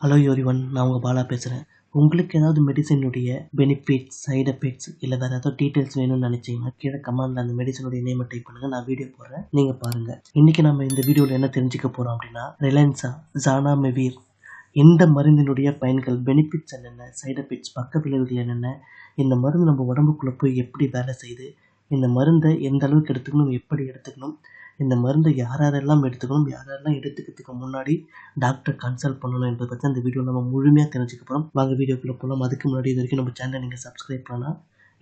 Hello everyone, நான் உங்கள் பாலா பேசுகிறேன். உங்களுக்கு ஏதாவது மெடிசனுடைய பெனிஃபிட்ஸ், சைடு எஃபெக்ட்ஸ் இல்லை வேறு ஏதாவது டீட்டெயில்ஸ் வேணும்னு நினச்சிங்கன்னா கீழே கமெண்டில் அந்த மெடிசனுடைய நேமை டைப் பண்ணுங்கள். நான் வீடியோ போடுறேன், நீங்கள் பாருங்கள். இன்றைக்கி நம்ம இந்த வீடியோவில் என்ன தெரிஞ்சுக்க போகிறோம் அப்படின்னா, ரிலையன்ஸா ஜானாமெவிர் இந்த மருந்தினுடைய பயன்கள், பெனிஃபிட்ஸ் என்னென்ன, சைடு எஃபெக்ட்ஸ், பக்க விளைவுகள் என்னென்ன, இந்த மருந்து நம்ம உடம்புக்குள்ளே போய் எப்படி வேலை செய்யுது, இந்த மருந்தை எந்த அளவுக்கு எடுத்துக்கணும், எப்படி எடுத்துக்கணும், இந்த மருந்தை யாரெல்லாம் எடுத்துக்கணும், யாரெல்லாம் எடுத்துக்கிறதுக்கு முன்னாடி டாக்டர் கன்சல்ட் பண்ணணும் என்பதை பற்றி அந்த வீடியோ நம்ம முழுமையாக தெரிஞ்சுக்க போகிறோம். வாங்க வீடியோக்குள்ளே போகலாம். அதுக்கு முன்னாடி இது வரைக்கும் நம்ம சேனலை நீங்கள் சப்ஸ்கிரைப் பண்ணலாம்,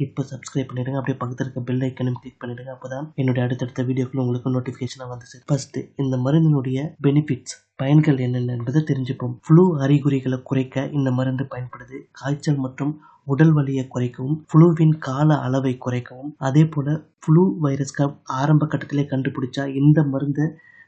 இப்போ சப்ஸ்கிரைப் பண்ணிவிடுங்க. அப்படியே பக்கத்தில் இருக்க பெல் ஐக்கனும் கிளிக் பண்ணிவிடுங்க. அப்போ தான் என்னுடைய அடுத்தடுத்த வீடியோக்குள்ள உங்களுக்கு நோட்டிஃபிகேஷனாக வந்து சேரும். ஃபர்ஸ்ட், இந்த மருந்தினுடைய பெனிஃபிட்ஸ், பயன்கள் என்னென்ன என்பதை தெரிஞ்சுப்போம். ஃப்ளூ அறிகுறிகளை குறைக்க இந்த மருந்து பயன்படுது. காய்ச்சல் மற்றும் உடல் வலியை குறைக்கவும், ஃப்ளூவின் கால அளவை குறைக்கவும், அதே போல் ஃப்ளூ வைரஸ்க்கு ஆரம்ப கட்டத்திலே கண்டுபிடிச்சா இந்த மருந்தை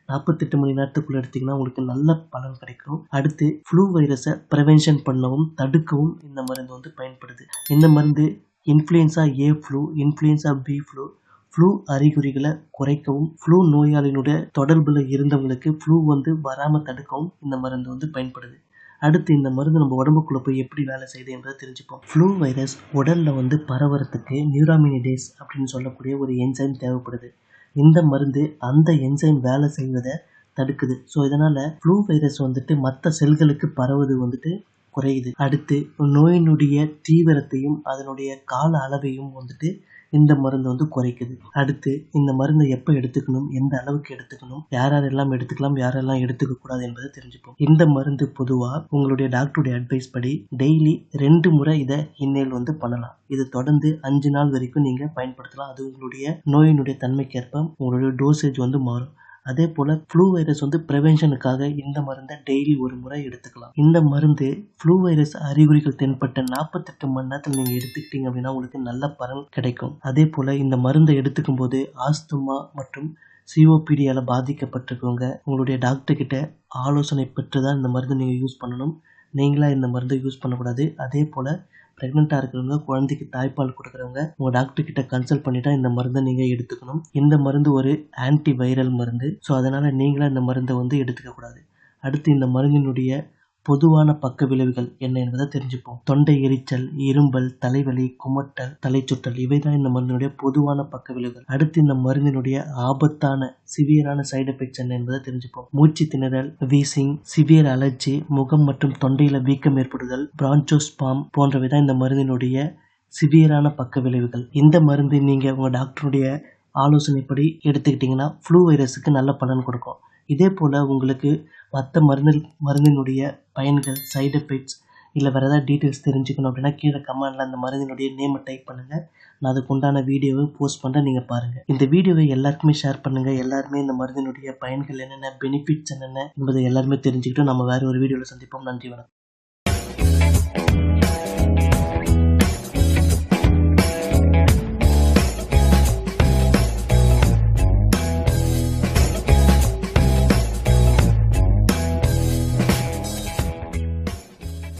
48 மணி நேரத்துக்குள்ள எடுத்திங்கன்னா உங்களுக்கு நல்ல பலன் கிடைக்கும். அடுத்து ஃப்ளூ வைரஸை ப்ரிவென்ஷன் பண்ணவும் தடுக்கவும் இந்த மருந்து வந்து பயன்படுது. இந்த மருந்து influenza A flu, influenza B flu, flu அறிகுறிகளை குறைக்கவும், ஃப்ளூ நோயாளியினுடைய தொடர்பில் இருந்தவங்களுக்கு ஃப்ளூ வந்து வராமல் தடுக்கவும் இந்த மருந்து வந்து பயன்படுது. அடுத்து இந்த மருந்து நம்ம உடம்புக்குள்ளே போய் எப்படி வேலை செய்யுது என்பதை தெரிஞ்சுப்போம். ஃப்ளூ வைரஸ் உடலில் வந்து பரவறதுக்கு நியூராமினிடேஸ் அப்படின்னு சொல்லக்கூடிய ஒரு என்சைம் தேவைப்படுது. இந்த மருந்து அந்த என்சைம் வேலை செய்வதை தடுக்குது. ஸோ இதனால் ஃப்ளூ வைரஸ் வந்துட்டு மற்ற செல்களுக்கு பரவுவது வந்துட்டு குறையுது. அடுத்து நோயினுடைய தீவிரத்தையும் அதனுடைய கால அளவையும் வந்துட்டு இந்த மருந்து வந்து குறைக்குது. அடுத்து இந்த மருந்தை எப்போ எடுத்துக்கணும், எந்த அளவுக்கு எடுத்துக்கணும், யாரெல்லாம் எடுத்துக்கலாம், யாரெல்லாம் எடுத்துக்க கூடாது என்பதை தெரிஞ்சுப்போம். இந்த மருந்து பொதுவாக உங்களுடைய டாக்டருடைய அட்வைஸ் படி டெய்லி 2 முறை இதை இன்னேல் வந்து பண்ணலாம். இது தொடர்ந்து 5 நாள் வரைக்கும் நீங்கள் பயன்படுத்தலாம். அது உங்களுடைய நோயினுடைய தன்மைக்கேற்ப உங்களுடைய டோசேஜ் வந்து மாறும். அதே போல் ஃப்ளூ வைரஸ் வந்து ப்ரிவென்ஷனுக்காக இந்த மருந்தை டெய்லி 1 முறை எடுத்துக்கலாம். இந்த மருந்து ஃப்ளூ வைரஸ் அறிகுறிகள் தென்பட்ட 48 மணி நேரத்தில் நீங்கள் எடுத்துக்கிட்டீங்க அப்படின்னா உங்களுக்கு நல்ல பலன் கிடைக்கும். அதே போல் இந்த மருந்தை எடுத்துக்கும் போது ஆஸ்துமா மற்றும் சிஓபிடியால் பாதிக்கப்பட்டிருக்கவங்க உங்களுடைய டாக்டர் கிட்ட ஆலோசனை பெற்று தான் இந்த மருந்து நீங்கள் யூஸ் பண்ணணும். நீங்களாக இந்த மருந்தை யூஸ் பண்ணக்கூடாது. அதே போல் ப்ரெக்னெண்ட்டாக இருக்கிறவங்க, குழந்தைக்கு தாய்ப்பால் கொடுக்குறவங்க உங்கள் டாக்டர் கிட்ட கன்சல்ட் பண்ணிட்டா இந்த மருந்தை நீங்கள் எடுத்துக்கணும். இந்த மருந்து ஒரு ஆன்டி வைரல் மருந்து. ஸோ அதனால் நீங்களாக இந்த மருந்தை வந்து எடுத்துக்கக்கூடாது. அடுத்து இந்த மருந்தினுடைய பொதுவான பக்க விளைவுகள் என்ன என்பதை தெரிஞ்சுப்போம். தொண்டை எரிச்சல், இரும்பல், தலைவலி, குமட்டல், தலைச்சுற்றல் இவை தான் இந்த மருந்தினுடைய பொதுவான பக்க விளைவுகள். அடுத்து இந்த மருந்தினுடைய ஆபத்தான சிவியரான சைடு எஃபெக்ட்ஸ் என்ன என்பதை தெரிஞ்சுப்போம். மூச்சு திணறல், வீசிங், சிவியர் அலர்ஜி, முகம் மற்றும் தொண்டையில் வீக்கம் ஏற்படுதல், பிரான்சோஸ்பாம் போன்றவை தான் இந்த மருந்தினுடைய சிவியரான பக்க விளைவுகள். இந்த மருந்து நீங்கள் உங்கள் டாக்டருடைய ஆலோசனைப்படி எடுத்துக்கிட்டிங்கன்னா ஃப்ளூ வைரஸுக்கு நல்ல பலன் கொடுக்கும். இதே போல் உங்களுக்கு மற்ற மருந்தினுடைய பயன்கள், சைடு எஃபெக்ட்ஸ் இல்லை வேறு ஏதாவது டீட்டெயில்ஸ் தெரிஞ்சுக்கணும் அப்படின்னா கீழே கமெண்டில் அந்த மருந்தினுடைய நேமை டைப் பண்ணுங்கள். நான் அதுக்கு உண்டான வீடியோவை போஸ்ட் பண்ணுறேன், நீங்கள் பாருங்கள். இந்த வீடியோவை எல்லாருக்குமே ஷேர் பண்ணுங்கள். எல்லாருமே இந்த மருந்தினுடைய பயன்கள் என்னென்ன, பெனிஃபிட்ஸ் என்னென்ன என்பதை எல்லாருமே தெரிஞ்சுக்கிட்டு நம்ம வேறு ஒரு வீடியோவில் சந்திப்போம். நன்றி, வணக்கம்.